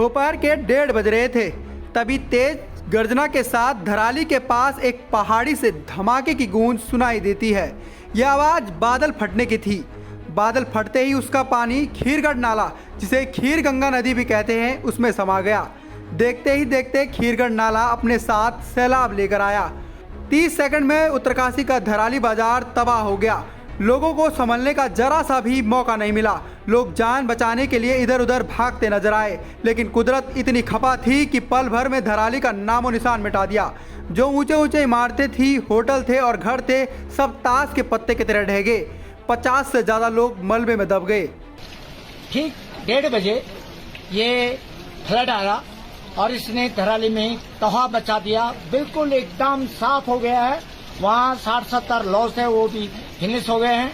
दोपहर के 1:30 बज रहे थे, तभी तेज गर्जना के साथ धराली के पास एक पहाड़ी से धमाके की गूंज सुनाई देती है। यह आवाज़ बादल फटने की थी। बादल फटते ही उसका पानी खीरगढ़ नाला, जिसे खीर गंगा नदी भी कहते हैं, उसमें समा गया। देखते ही देखते खीरगढ़ नाला अपने साथ सैलाब लेकर आया। 30 सेकंड में उत्तरकाशी का धराली बाजार तबाह हो गया। लोगों को संभलने का जरा सा भी मौका नहीं मिला। लोग जान बचाने के लिए इधर उधर भागते नजर आए, लेकिन कुदरत इतनी खपा थी कि पल भर में धराली का नामो निशान मिटा दिया। जो ऊंचे ऊंचे इमारतें थी, होटल थे और घर थे, सब ताश के पत्ते की तरह ढह गए। 50 से ज़्यादा लोग मलबे में दब गए। ठीक 1:30 बजे ये फ्लड आया और इसने धराली में तबाह मचा दिया। बिल्कुल एकदम साफ हो गया है। वहाँ 60-70 लॉस है, वो भी फिनिश हो गए हैं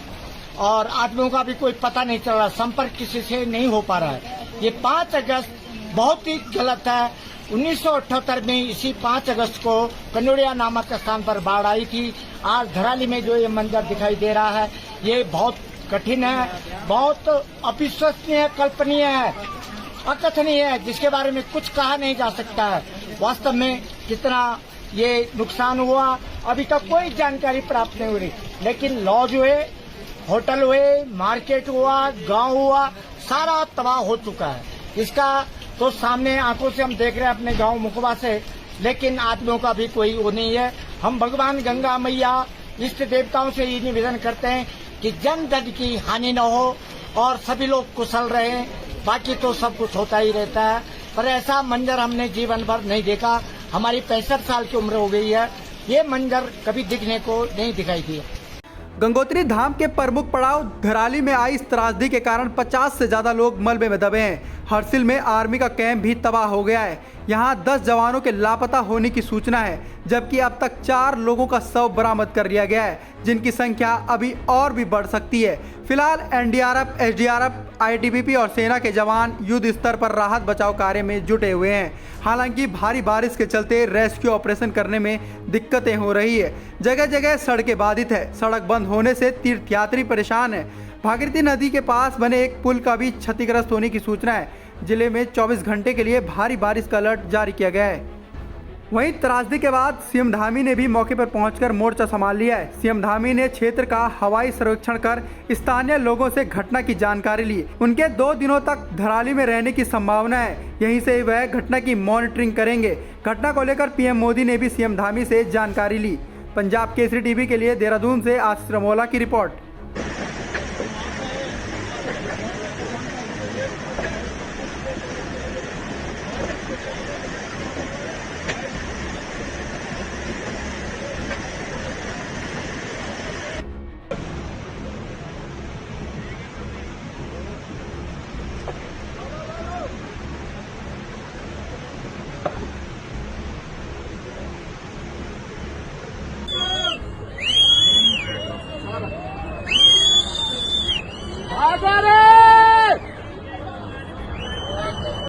और आदमियों का भी कोई पता नहीं चल रहा, संपर्क किसी से नहीं हो पा रहा है। ये 5 अगस्त बहुत ही गलत है। 1978 में इसी 5 अगस्त को कन्नौड़िया नामक स्थान पर बाढ़ आई थी। आज धराली में जो ये मंजर दिखाई दे रहा है, ये बहुत कठिन है, बहुत अविश्वसनीय, कल्पनीय है, अकथनीय है, जिसके बारे में कुछ कहा नहीं जा सकता है। वास्तव में कितना ये नुकसान हुआ अभी तक कोई जानकारी प्राप्त नहीं हो रही, लेकिन लॉज हुए, होटल हुए, मार्केट हुआ, गांव हुआ, सारा तबाह हो चुका है। इसका तो सामने आंखों से हम देख रहे हैं अपने गांव मुकबा से, लेकिन आदमियों का भी कोई वो नहीं है। हम भगवान गंगा मैया, इष्ट देवताओं से ये निवेदन करते हैं कि जन धन की हानि न हो और सभी लोग कुशल रहें। बाकी तो सब कुछ होता ही रहता है, पर ऐसा मंजर हमने जीवन भर नहीं देखा। हमारी 65 साल की उम्र हो गई है, ये मंजर कभी दिखने को नहीं दिखाई दिया। गंगोत्री धाम के प्रमुख पड़ाव धराली में आई इस त्रासदी के कारण 50 से ज़्यादा लोग मलबे में दबे हैं। हरसिल में आर्मी का कैंप भी तबाह हो गया है। यहाँ 10 जवानों के लापता होने की सूचना है, जबकि अब तक 4 लोगों का शव बरामद कर लिया गया है, जिनकी संख्या अभी और भी बढ़ सकती है। फिलहाल एनडीआरएफ, एसडीआरएफ, आईटीबीपी और सेना के जवान युद्ध स्तर पर राहत बचाव कार्य में जुटे हुए हैं। हालांकि भारी बारिश के चलते रेस्क्यू ऑपरेशन करने में दिक्कतें हो रही है। जगह जगह सड़कें बाधित है। सड़क बंद होने से तीर्थयात्री परेशान है। भागीरथी नदी के पास बने एक पुल का भी क्षतिग्रस्त होने की सूचना है। जिले में 24 घंटे के लिए भारी बारिश का अलर्ट जारी किया गया है। वहीं त्रासदी के बाद सीएम धामी ने भी मौके पर पहुंचकर मोर्चा संभाल लिया है। सीएम धामी ने क्षेत्र का हवाई सर्वेक्षण कर स्थानीय लोगों से घटना की जानकारी ली। उनके 2 दिनों तक धराली में रहने की संभावना है। यहीं से वह घटना की मॉनिटरिंग करेंगे। घटना को लेकर पीएम मोदी ने भी सीएम धामी से जानकारी ली। पंजाब केसरी टीवी के लिए देहरादून से आशीष रमोला की रिपोर्ट।